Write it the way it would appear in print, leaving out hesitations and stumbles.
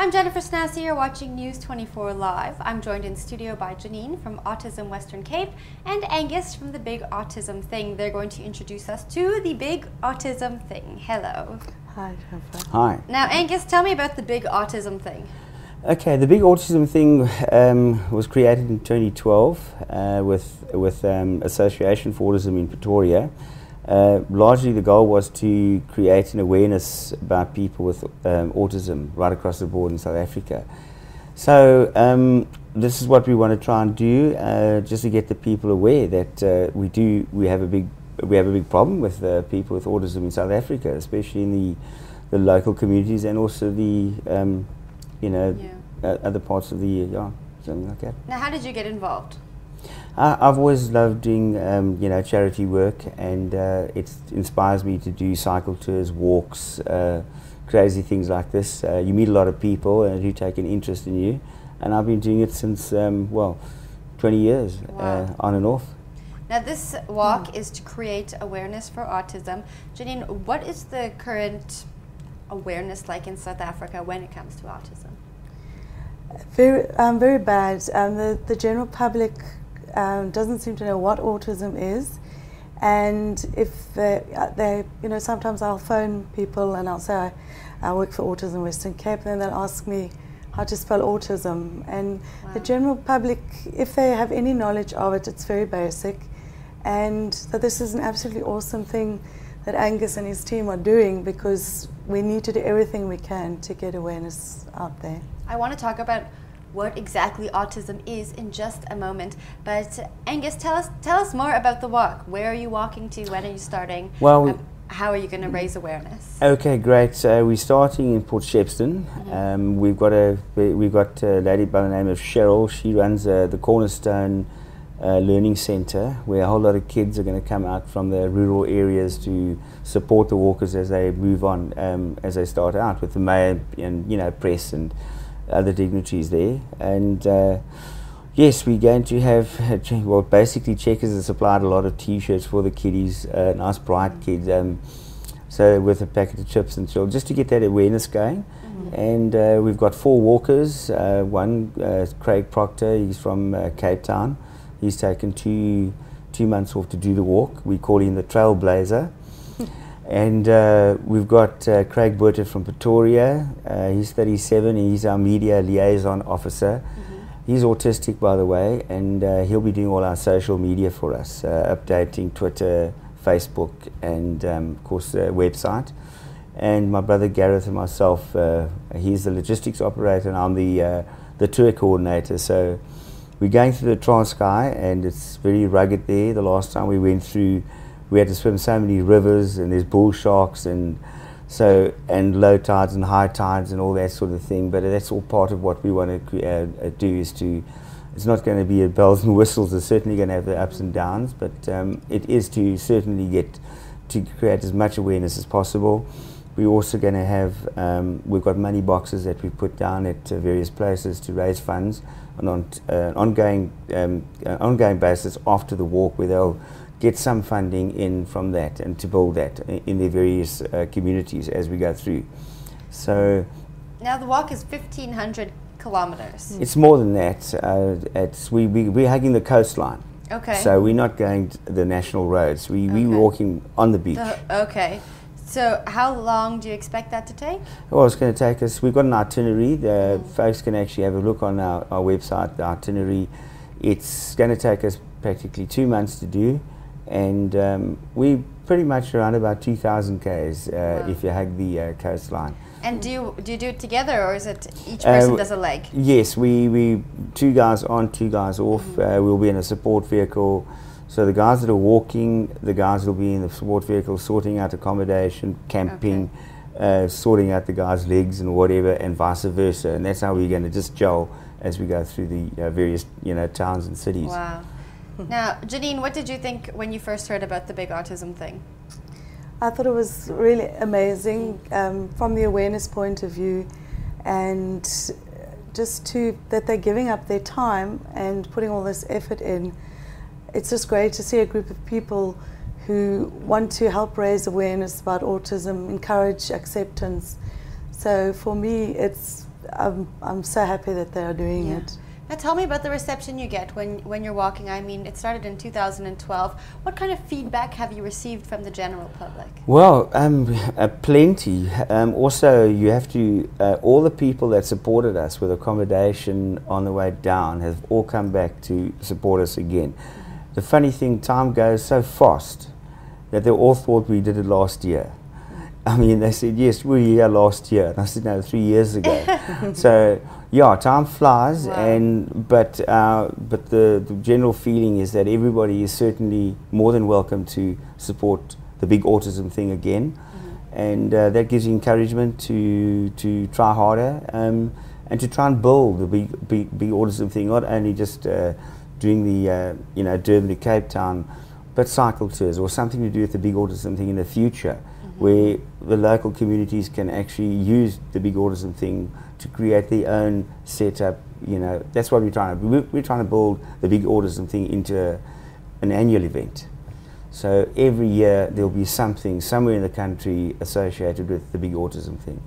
I'm Jennifer Snassi, you're watching News 24 Live. I'm joined in studio by Janine from Autism Western Cape and Angus from the Big Autism Thing. They're going to introduce us to the Big Autism Thing. Hello. Hi, Jennifer. Hi. Now, Angus, tell me about the Big Autism Thing. Okay, the Big Autism Thing was created in 2012 with Association for Autism in Pretoria. Largely the goal was to create an awareness about people with autism right across the board in South Africa. So this is what we want to try and do, just to get the people aware that we have a big problem with people with autism in South Africa, especially in the local communities and also the other parts of the something like that. Now, how did you get involved? I've always loved doing charity work, and it inspires me to do cycle tours, walks, crazy things like this. You meet a lot of people who take an interest in you, and I've been doing it since 20 years. Wow. On and off. Now, this walk is to create awareness for autism. Janine, what is the current awareness like in South Africa when it comes to autism? Very bad. The general public doesn't seem to know what autism is, and if they sometimes I'll phone people and I'll say I work for Autism Western Cape, and then they'll ask me how to spell autism, and wow. The general public, if they have any knowledge of it, it's very basic, and so this is an absolutely awesome thing that Angus and his team are doing, because we need to do everything we can to get awareness out there. I want to talk about what exactly autism is in just a moment, but Angus, tell us more about the walk. Where are you walking to? When are you starting? Well, how are you going to raise awareness? Okay, great. So we're starting in Port Shepstone. Mm-hmm. We've got a lady by the name of Cheryl. She runs the Cornerstone Learning Centre, where a whole lot of kids are going to come out from the rural areas to support the walkers as they move on, as they start out, with the mayor and press and other dignitaries there. And yes, we're going to have basically Checkers has supplied a lot of t-shirts for the kiddies, nice bright kids, so with a packet of chips and so just to get that awareness going. And we've got 4 walkers. One, Craig Proctor, he's from Cape Town. He's taken two months off to do the walk. We call him the Trailblazer. And we've got Craig Burter from Pretoria. He's 37. He's our media liaison officer. He's autistic, by the way, and he'll be doing all our social media for us, updating Twitter, Facebook, and of course the website. And my brother Gareth and myself, he's the logistics operator, and I'm the tour coordinator. So we're going through the Transkei, and it's very rugged there. The last time we went through, we had to swim so many rivers, and there's bull sharks and low tides and high tides and all that sort of thing. But that's all part of what we want to do. It's not going to be a bells and whistles. It's certainly going to have the ups and downs, but it is to certainly get to create as much awareness as possible. We're also going to have we've got money boxes that we put down at various places to raise funds on an ongoing basis after the walk, where they'll get some funding in from that and to build that in their various communities as we go through. So now the walk is 1,500 kilometers. It's more than that. We're hugging the coastline. Okay. So we're not going the national roads. We're walking on the beach. Okay. So how long do you expect that to take? Well, it's going to take us, we've got an itinerary. The folks can actually have a look on our website, the itinerary. It's going to take us practically 2 months to do. And we pretty much around about 2,000 k's if you hug the coastline. And do you do it together, or is it each person does a leg? Yes, we 2 guys on, 2 guys off. We'll be in a support vehicle. So the guys that are walking, the guys will be in the support vehicle sorting out accommodation, camping, sorting out the guys' legs and whatever, and vice versa. And that's how we're going to just gel as we go through the various towns and cities. Wow. Now, Janine, what did you think when you first heard about the Big Autism Thing? I thought it was really amazing from the awareness point of view, and just that they're giving up their time and putting all this effort in. It's just great to see a group of people who want to help raise awareness about autism, encourage acceptance. So for me, it's I'm so happy that they are doing it. Now tell me about the reception you get when you're walking. I mean, it started in 2012. What kind of feedback have you received from the general public? Well, plenty. Also, you have to, all the people that supported us with accommodation on the way down have all come back to support us again. The funny thing, time goes so fast that they all thought we did it last year. I mean, they said, yes, we were here last year. And I said, no, 3 years ago. So, yeah, time flies. Wow. But the general feeling is that everybody is certainly more than welcome to support the Big Autism Thing again. And that gives you encouragement to try harder and to try and build the big Autism Thing, not only just doing the, Durban to Cape Town, but cycle tours or something to do with the Big Autism Thing in the future, where the local communities can actually use the Big Autism Thing to create their own setup. That's what we're trying to do. We're trying to build the Big Autism Thing into an annual event. So every year there'll be something somewhere in the country associated with the Big Autism Thing.